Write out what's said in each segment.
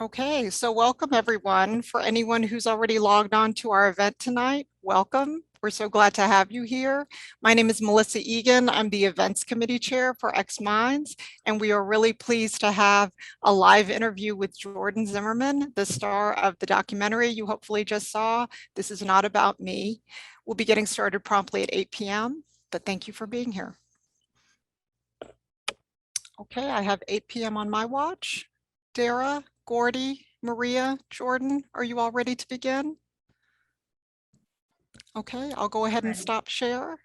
Okay, so welcome everyone. For anyone who's already logged on to our event tonight, welcome. We're so glad to have you here. My name is Melissa Egan. I'm the Events Committee Chair for xMinds, and we are really pleased to have a live interview with Jordyn Zimmerman, the star of the documentary you hopefully just saw, This Is Not About Me. We'll be getting started promptly at 8 p.m., but thank you for being here. Okay, I have 8 p.m. on my watch. Dara, Gordy, Maria, Jordyn, are you all ready to begin? Okay, I'll go ahead and stop share.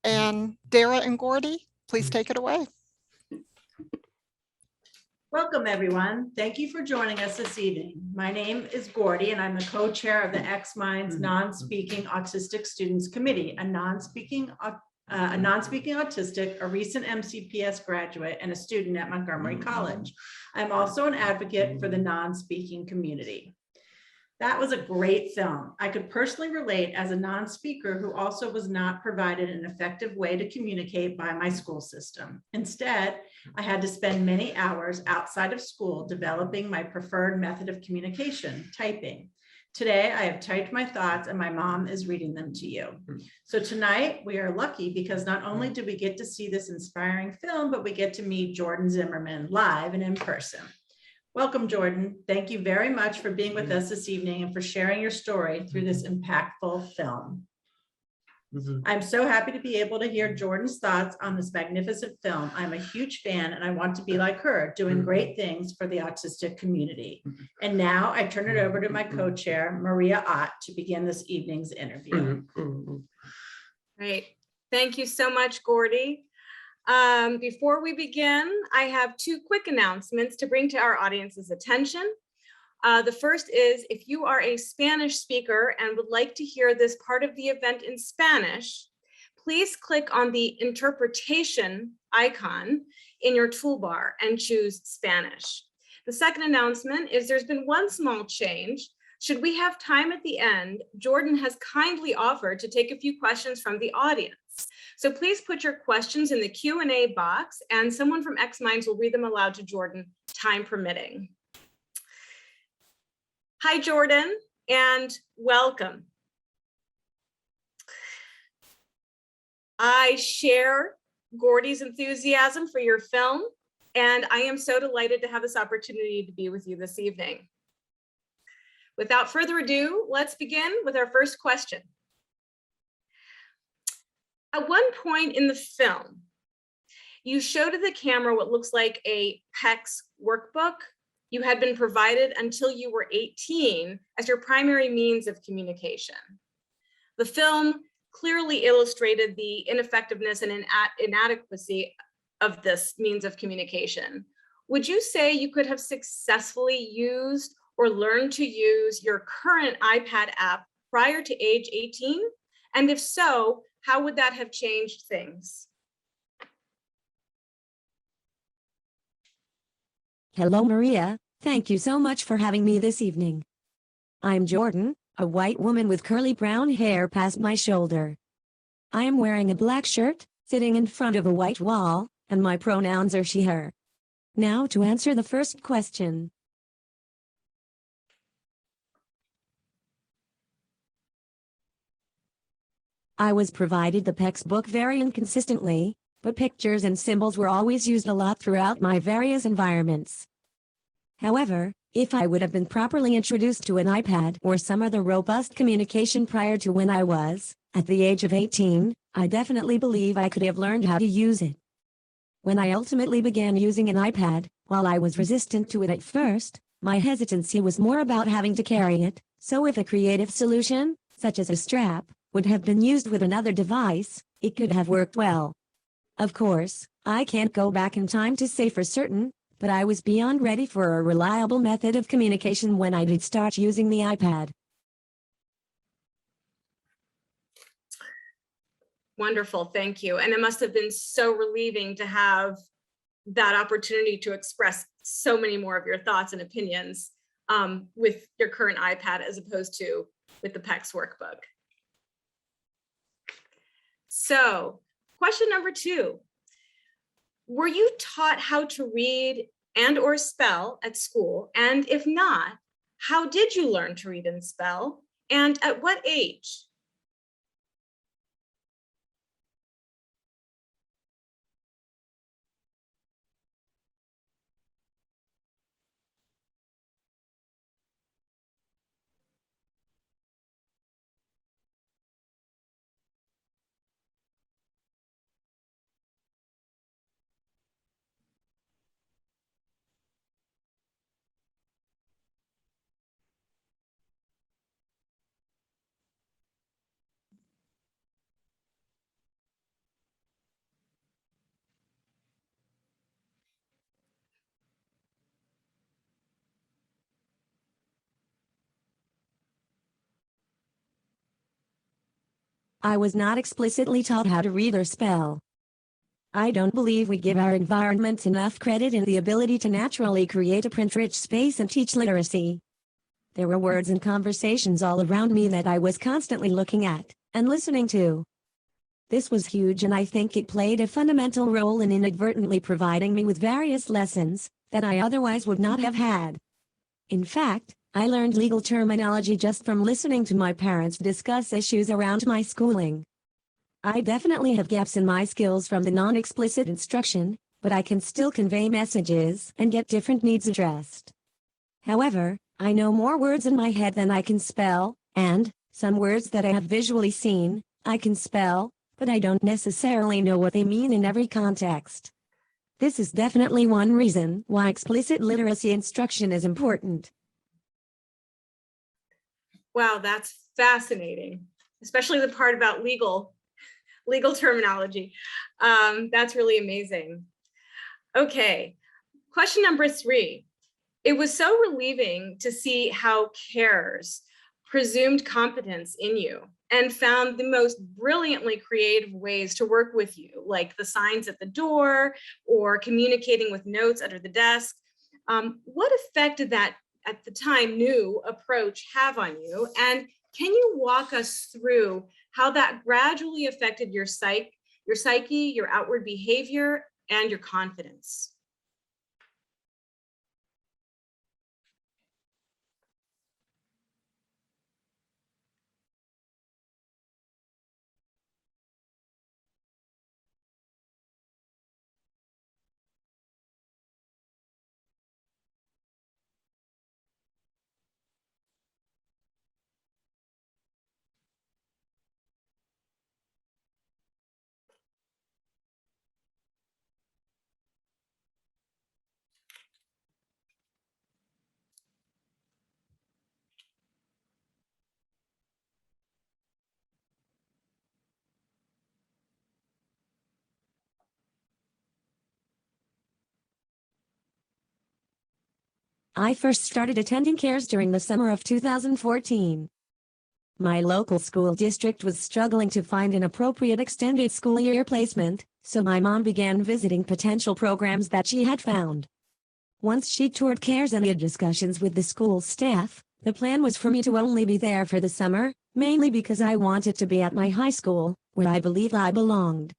And Dara and Gordy, please take it away. Welcome, everyone. Thank you for joining us this evening. My name is Gordy, and I'm the co-chair of the xMinds Non-Speaking Autistic Students Committee, a non-speaking autistic, a recent MCPS graduate, and a student at Montgomery College. I'm also an advocate for the non-speaking community. That was a great film. I could personally relate as a non-speaker who also was not provided an effective way to communicate by my school system. Instead, I had to spend many hours outside of school developing my preferred method of communication, typing. Today, I have typed my thoughts and my mom is reading them to you. So tonight, we are lucky because not only do we get to see this inspiring film, but we get to meet Jordyn Zimmerman live and in person. Welcome, Jordyn. Thank you very much for being with us this evening and for sharing your story through this impactful film. I'm so happy to be able to hear Jordyn's thoughts on this magnificent film. I'm a huge fan and I want to be like her, doing great things for the autistic community. And now I turn it over to my co-chair, Maria Ott, to begin this evening's interview. Great. Thank you so much, Gordy. Before we begin, I have two quick announcements to bring to our audience's attention. The first is, if you are a Spanish speaker and would like to hear this part of the event in Spanish, please click on the interpretation icon in your toolbar and choose Spanish. The second announcement is there's been one small change. Should we have time at the end, Jordyn has kindly offered to take a few questions from the audience. So please put your questions in the Q&A box and someone from xMinds will read them aloud to Jordyn, time permitting. Hi, Jordyn, and welcome. I share Gordy's enthusiasm for your film, and I am so delighted to have this opportunity to be with you this evening. Without further ado, let's begin with our first question. At one point in the film, you show to the camera what looks like a PECS workbook you had been provided until you were 18 as your primary means of communication. The film clearly illustrated the ineffectiveness and inadequacy of this means of communication. Would you say you could have successfully used or learned to use your current iPad app prior to age 18? And if so, how would that have changed things? Hello, Maria. Thank you so much for having me this evening. I'm Jordyn, a white woman with curly brown hair past my shoulder. I am wearing a black shirt, sitting in front of a white wall, and my pronouns are she, her. Now to answer the first question. I was provided the PECS book very inconsistently, but pictures and symbols were always used a lot throughout my various environments. However, if I would have been properly introduced to an iPad or some other robust communication prior to when I was, at the age of 18, I definitely believe I could have learned how to use it. When I ultimately began using an iPad, while I was resistant to it at first, my hesitancy was more about having to carry it, so if a creative solution, such as a strap, would have been used with another device, it could have worked well. Of course, I can't go back in time to say for certain, but I was beyond ready for a reliable method of communication when I did start using the iPad. Wonderful, thank you. And it must have been so relieving to have that opportunity to express so many more of your thoughts and opinions with your current iPad as opposed to with the PECS workbook. So, question number 2. Were you taught how to read and or spell at school? And if not, how did you learn to read and spell? And at what age? I was not explicitly taught how to read or spell. I don't believe we give our environment enough credit in the ability to naturally create a print-rich space and teach literacy. There were words and conversations all around me that I was constantly looking at and listening to. This was huge, and I think it played a fundamental role in inadvertently providing me with various lessons that I otherwise would not have had. In fact, I learned legal terminology just from listening to my parents discuss issues around my schooling. I definitely have gaps in my skills from the non-explicit instruction, but I can still convey messages and get different needs addressed. However, I know more words in my head than I can spell, and some words that I have visually seen, I can spell, but I don't necessarily know what they mean in every context. This is definitely one reason why explicit literacy instruction is important. Wow, that's fascinating, especially the part about legal terminology. That's really amazing. Okay, question number 3. It was so relieving to see how CARES presumed competence in you and found the most brilliantly creative ways to work with you, like the signs at the door or communicating with notes under the desk. What effect did that, at the time, new approach have on you? And can you walk us through how that gradually affected your psyche, your outward behavior, and your confidence? I first started attending CARES during the summer of 2014. My local school district was struggling to find an appropriate extended school year placement, so my mom began visiting potential programs that she had found. Once she toured CARES and had discussions with the school staff, the plan was for me to only be there for the summer, mainly because I wanted to be at my high school, where I believed I belonged.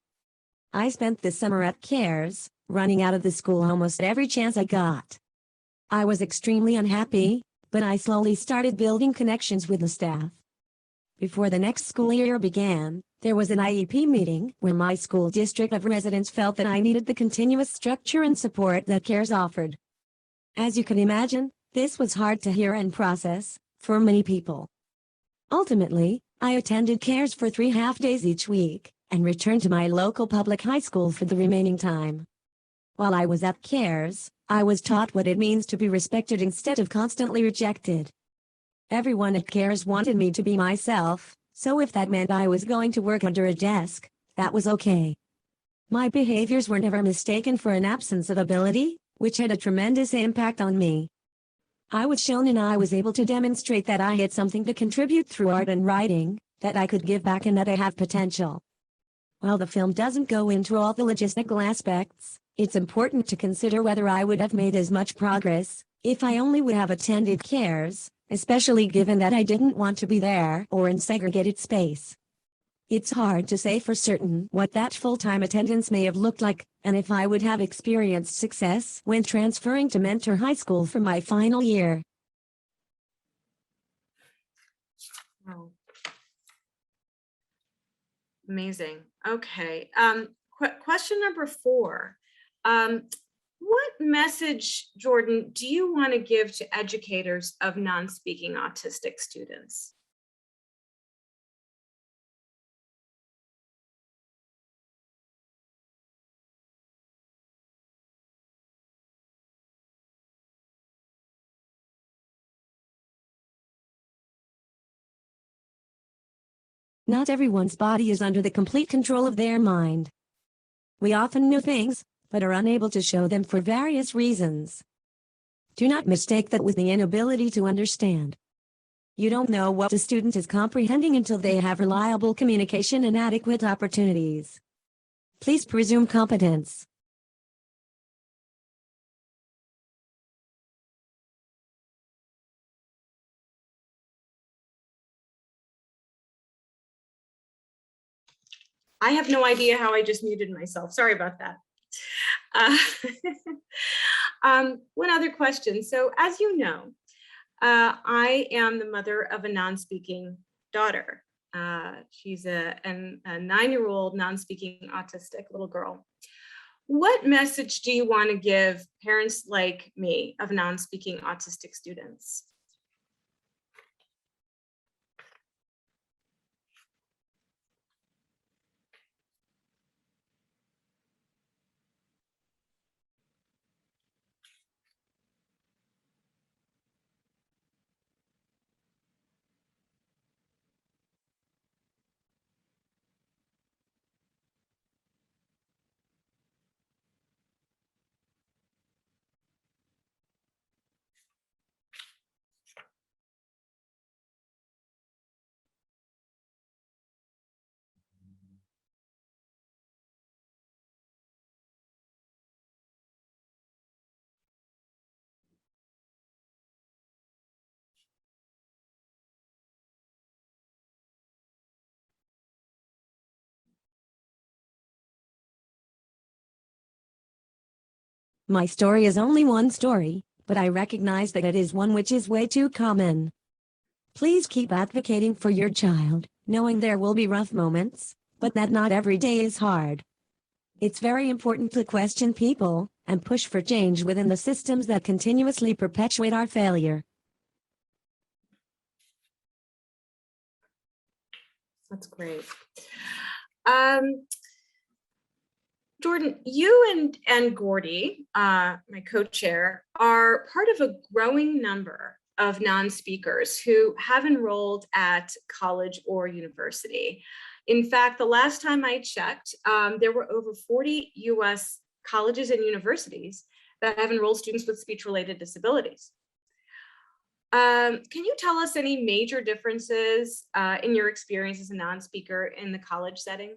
I spent the summer at CARES, running out of the school almost every chance I got. I was extremely unhappy, but I slowly started building connections with the staff. Before the next school year began, there was an Iep meeting where my school district of residents felt that I needed the continuous structure and support that CARES offered. As you can imagine, this was hard to hear and process for many people. Ultimately, I attended CARES for 3 half-days each week and returned to my local public high school for the remaining time. While I was at CARES, I was taught what it means to be respected instead of constantly rejected. Everyone at CARES wanted me to be myself, so if that meant I was going to work under a desk, that was okay. My behaviors were never mistaken for an absence of ability, which had a tremendous impact on me. I was shown and I was able to demonstrate that I had something to contribute through art and writing, that I could give back and that I have potential. While the film doesn't go into all the logistical aspects, it's important to consider whether I would have made as much progress if I only would have attended CARES, especially given that I didn't want to be there or in segregated space. It's hard to say for certain what that full-time attendance may have looked like, and if I would have experienced success when transferring to Mentor High School for my final year. Wow. Amazing. Okay. Question number 4. What message, Jordyn, do you want to give to educators of non-speaking autistic students? Not everyone's body is under the complete control of their mind. We often know things, but are unable to show them for various reasons. Do not mistake that with the inability to understand. You don't know what a student is comprehending until they have reliable communication and adequate opportunities. Please presume competence. I have no idea how I just muted myself. Sorry about that. Uh, one other question. So as you know, I am the mother of a non-speaking daughter. She's a 9-year-old non-speaking autistic little girl. What message do you want to give parents like me of non-speaking autistic students? My story is only one story, but I recognize that it is one which is way too common. Please keep advocating for your child, knowing there will be rough moments, but that not every day is hard. It's very important to question people and push for change within the systems that continuously perpetuate our failure. That's great. Jordyn, you and Gordy, my co-chair, are part of a growing number of non-speakers who have enrolled at college or university. In fact, the last time I checked, there were over 40 US colleges and universities that have enrolled students with speech-related disabilities. Can you tell us any major differences in your experience as a non-speaker in the college setting?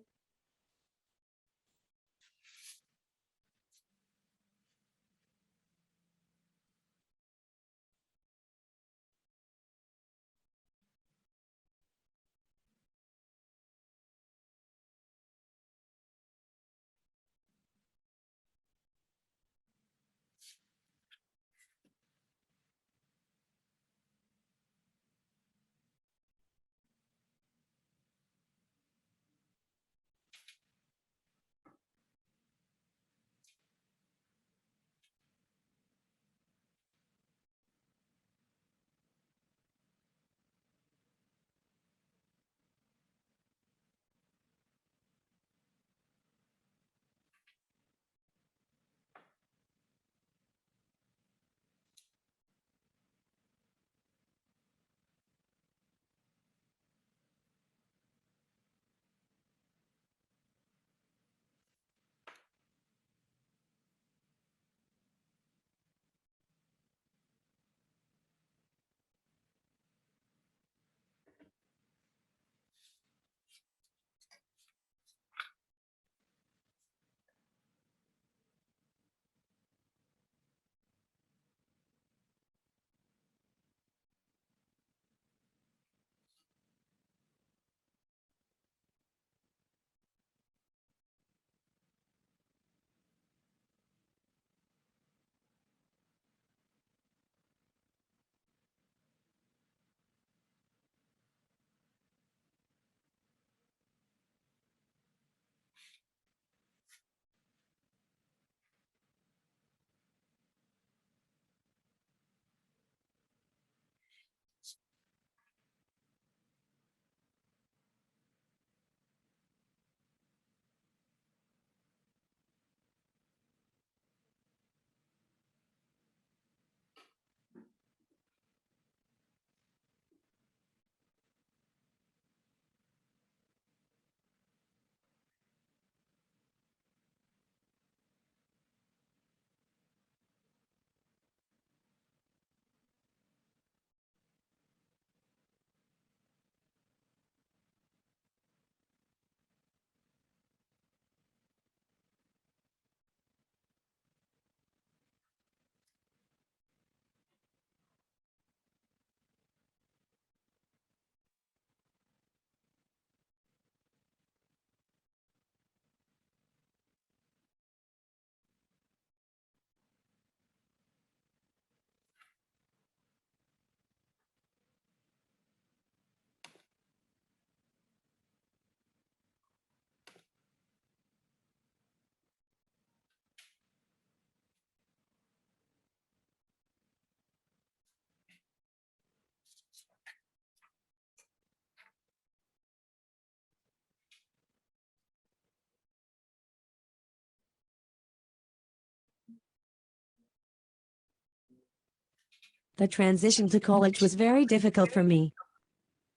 The transition to college was very difficult for me.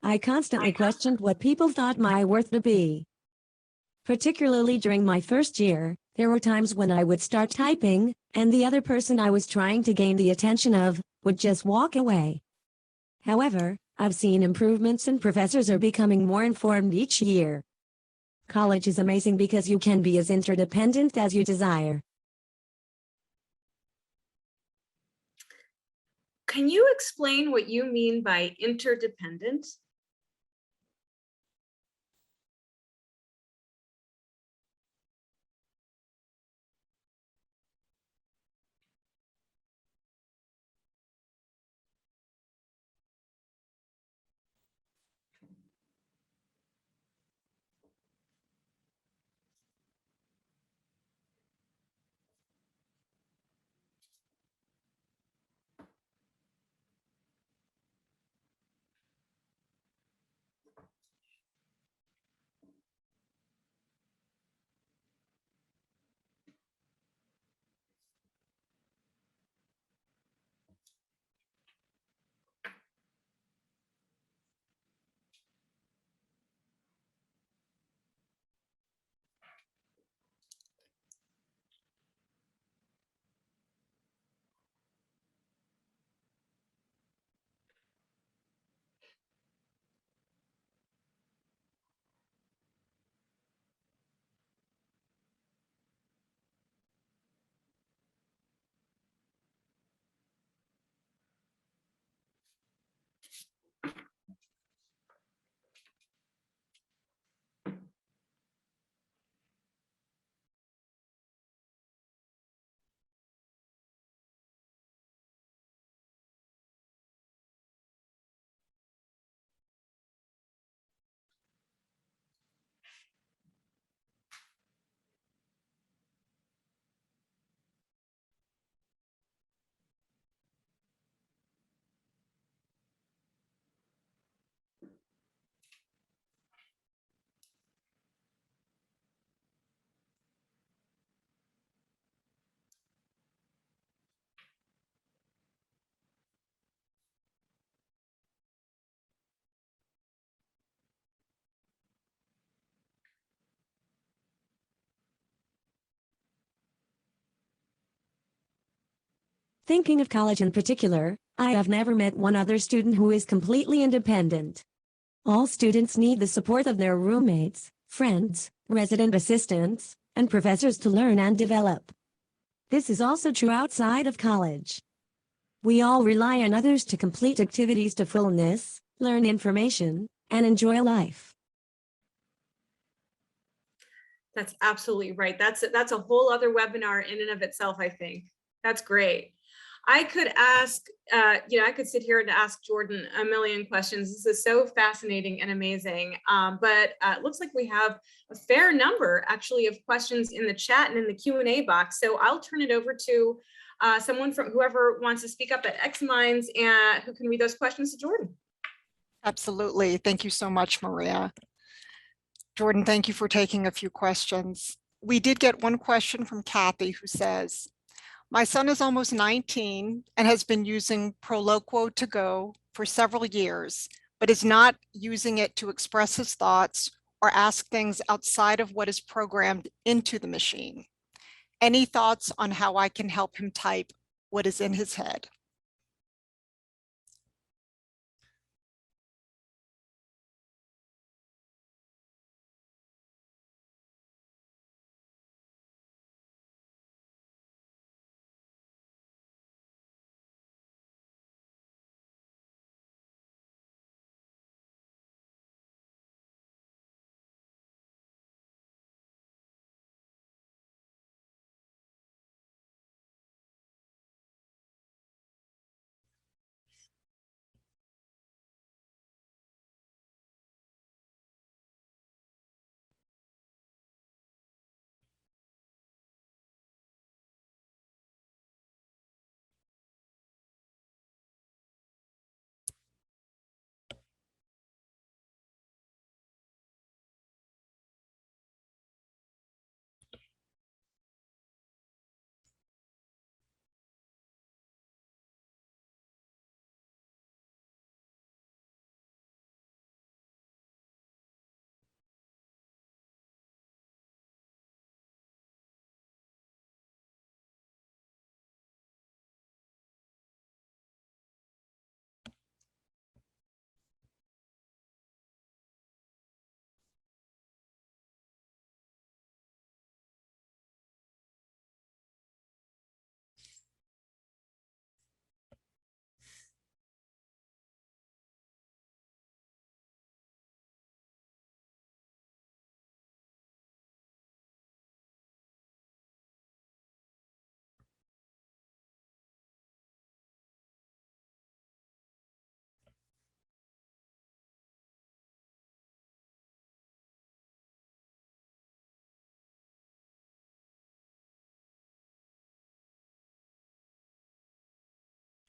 I constantly questioned what people thought my worth to be. Particularly during my first year, there were times when I would start typing, and the other person I was trying to gain the attention of would just walk away. However, I've seen improvements and professors are becoming more informed each year. College is amazing because you can be as interdependent as you desire. Can you explain what you mean by interdependent? Thinking of college in particular, I have never met one other student who is completely independent. All students need the support of their roommates, friends, resident assistants, and professors to learn and develop. This is also true outside of college. We all rely on others to complete activities to fullness, learn information, and enjoy life. That's absolutely right. That's a whole other webinar in and of itself, I think. That's great. I could ask, I could sit here and ask Jordyn a million questions. This is so fascinating and amazing. But it looks like we have a fair number actually of questions in the chat and in the Q&A box. So I'll turn it over to someone from whoever wants to speak up at xMinds and who can read those questions to Jordyn. Absolutely. Thank you so much, Maria. Jordyn, thank you for taking a few questions. We did get one question from Kathy who says, my son is almost 19 and has been using Proloquo to go for several years, but is not using it to express his thoughts or ask things outside of what is programmed into the machine. Any thoughts on how I can help him type what is in his head?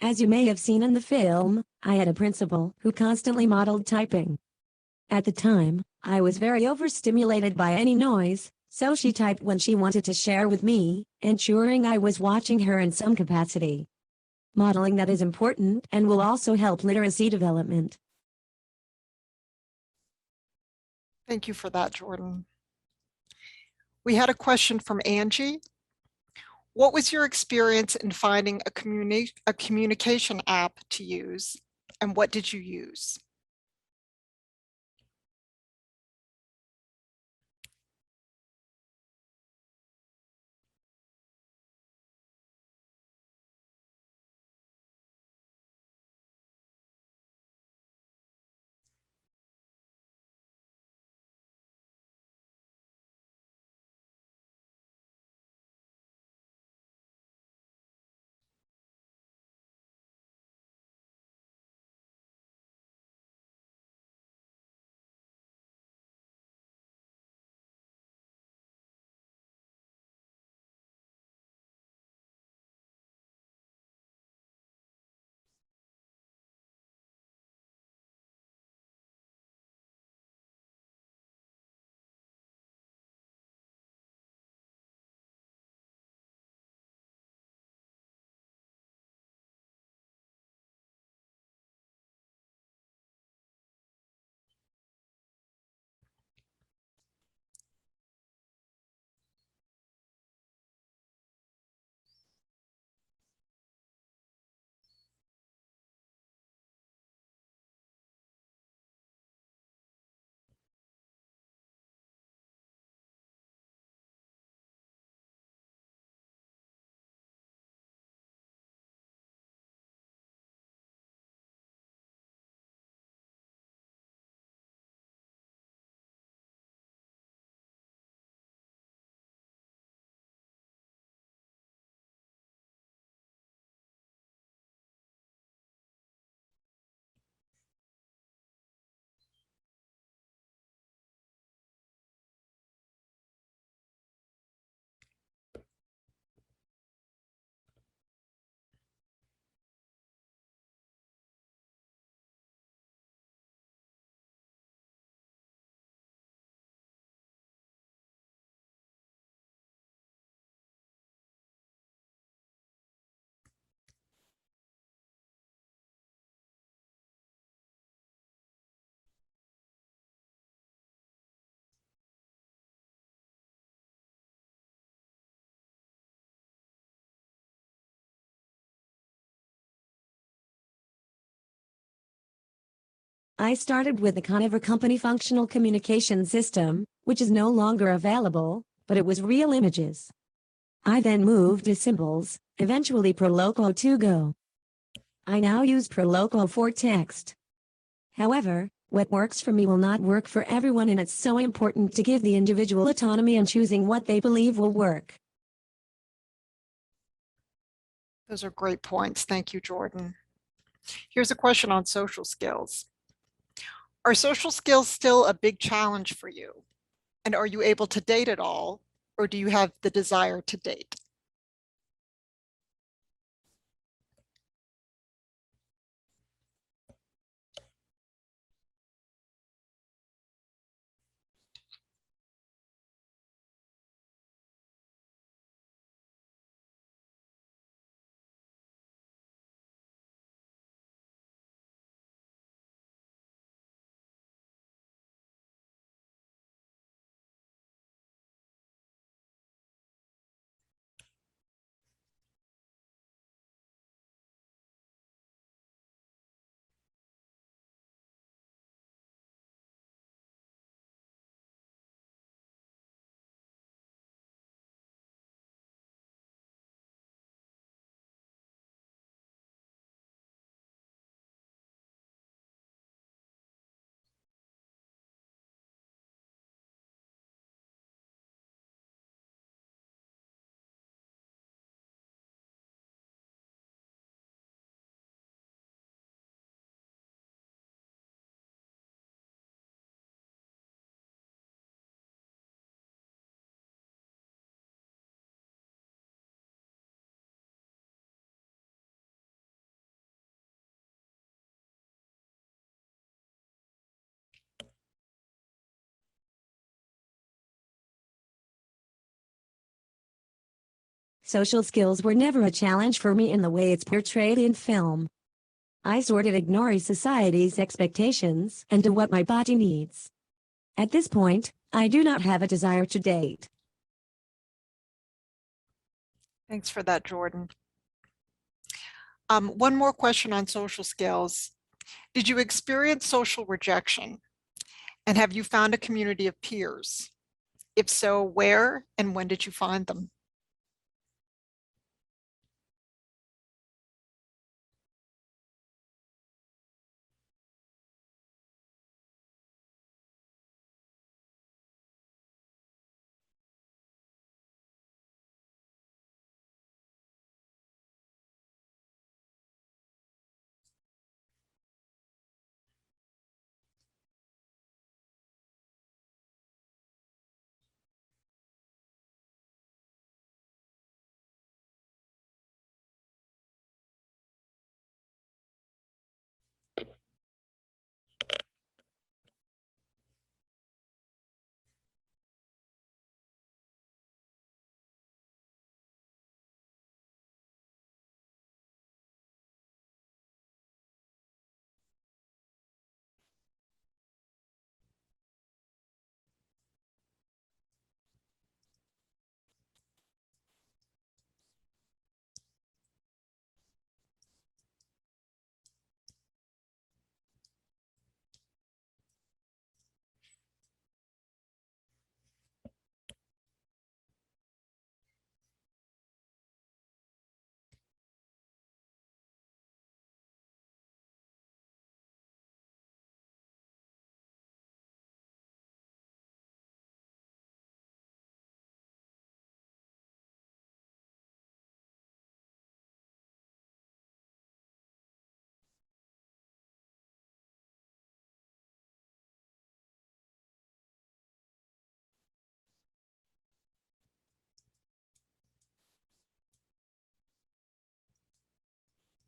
As you may have seen in the film, I had a principal who constantly modeled typing. At the time, I was very overstimulated by any noise, so she typed when she wanted to share with me, ensuring I was watching her in some capacity. Modeling that is important and will also help literacy development. Thank you for that, Jordyn. We had a question from Angie. What was your experience in finding a communication app to use, and what did you use? I started with the Conover Company Functional Communication System, which is no longer available, but it was real images. I then moved to Symbols, eventually Proloquo to Go. I now use Proloquo for text. However, what works for me will not work for everyone, and it's so important to give the individual autonomy in choosing what they believe will work. Those are great points. Thank you, Jordyn. Here's a question on social skills. Are social skills still a big challenge for you? And are you able to date at all, or do you have the desire to date? Social skills were never a challenge for me in the way it's portrayed in film. I sort of ignore society's expectations and do what my body needs. At this point, I do not have a desire to date. Thanks for that, Jordyn. One more question on social skills. Did you experience social rejection? And have you found a community of peers? If so, where and when did you find them?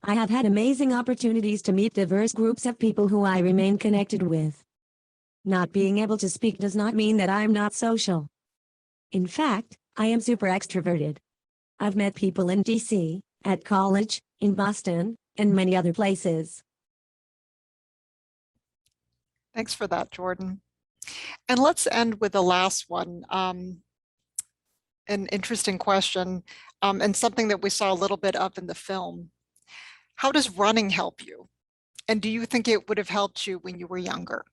I have had amazing opportunities to meet diverse groups of people who I remain connected with. Not being able to speak does not mean that I'm not social. In fact, I am super extroverted. I've met people in DC, at college, in Boston, and many other places. Thanks for that, Jordyn. And let's end with the last one. An interesting question, and something that we saw a little bit of in the film. How does running help you? And do you think it would have helped you when you were younger?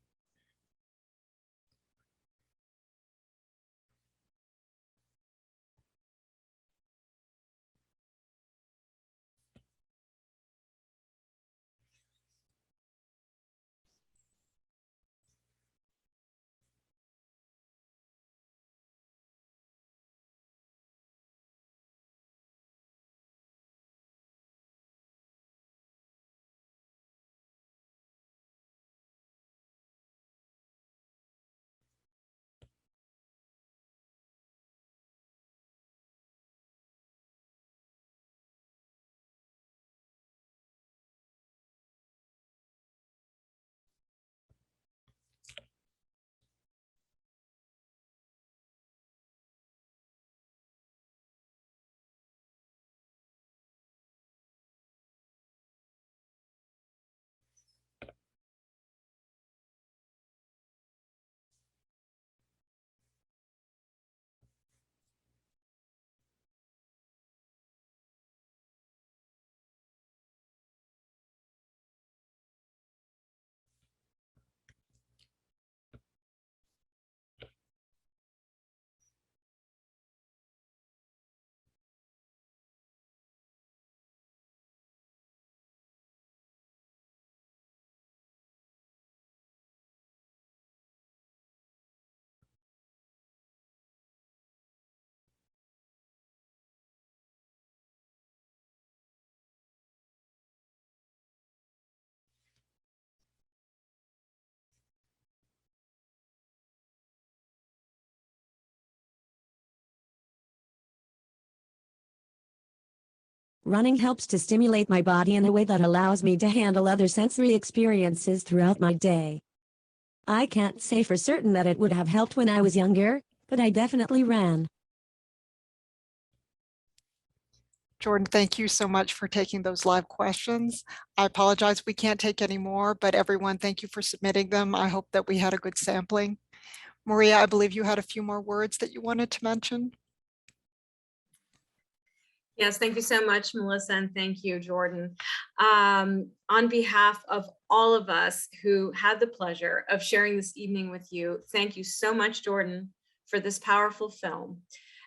Running helps to stimulate my body in a way that allows me to handle other sensory experiences throughout my day. I can't say for certain that it would have helped when I was younger, but I definitely ran. Jordyn, thank you so much for taking those live questions. I apologize we can't take any more, but everyone, thank you for submitting them. I hope that we had a good sampling. Maria, I believe you had a few more words that you wanted to mention. Yes, thank you so much, Melissa, and thank you, Jordyn. On behalf of all of us who had the pleasure of sharing this evening with you, thank you so much, Jordyn, for this powerful film.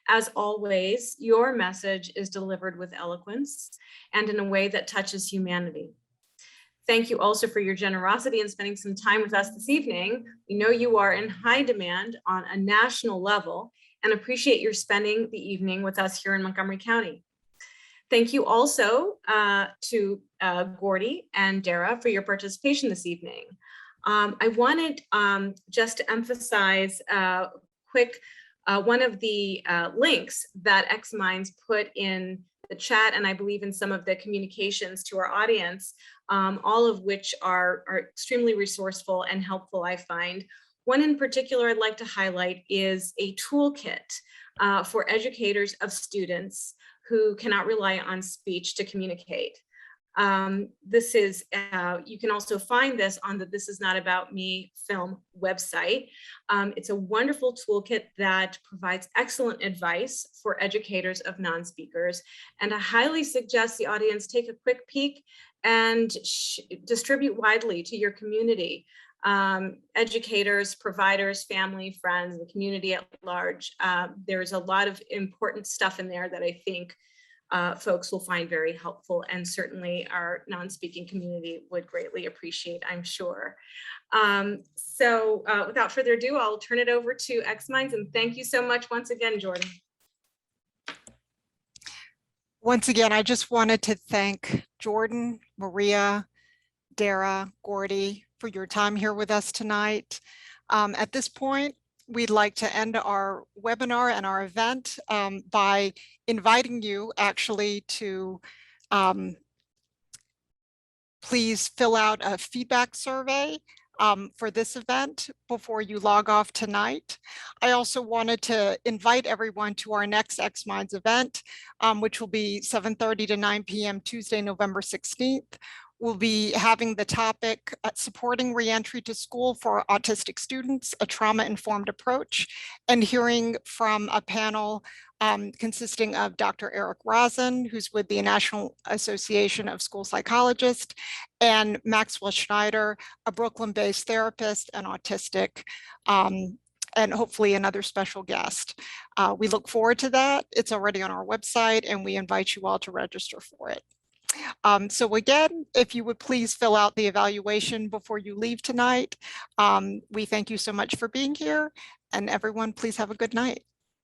As always, your message is delivered with eloquence and in a way that touches humanity. Thank you also for your generosity in spending some time with us this evening. We know you are in high demand on a national level and appreciate your spending the evening with us here in Montgomery County. Thank you also to Gordy and Dara for your participation this evening. I wanted just to emphasize quick one of the links that xMinds put in the chat, and I believe in some of the communications to our audience, all of which are extremely resourceful and helpful, I find. One in particular I'd like to highlight is a toolkit for educators of students who cannot rely on speech to communicate. This is, you can also find this on the This Is Not About Me film website. It's a wonderful toolkit that provides excellent advice for educators of non-speakers, and I highly suggest the audience take a quick peek and distribute widely to your community. Educators, providers, family, friends, the community at large. There's a lot of important stuff in there that I think folks will find very helpful, and certainly our non-speaking community would greatly appreciate, I'm sure. So without further ado, I'll turn it over to xMinds, and thank you so much once again, Jordyn. Once again, I just wanted to thank Jordyn, Maria, Dara, Gordy for your time here with us tonight. At this point, we'd like to end our webinar and our event by inviting you actually to please fill out a feedback survey for this event before you log off tonight. I also wanted to invite everyone to our next xMinds event, which will be 7:30 to 9 p.m. Tuesday, November 16th. We'll be having the topic supporting reentry to school for autistic students, a trauma-informed approach, and hearing from a panel consisting of Dr. Eric Rosen, who's with the National Association of School Psychologists, and Maxwell Schneider, a Brooklyn-based therapist and autistic, and hopefully another special guest. We look forward to that. It's already on our website, and we invite you all to register for it. So again, if you would please fill out the evaluation before you leave tonight. We thank you so much for being here, and everyone, please have a good night.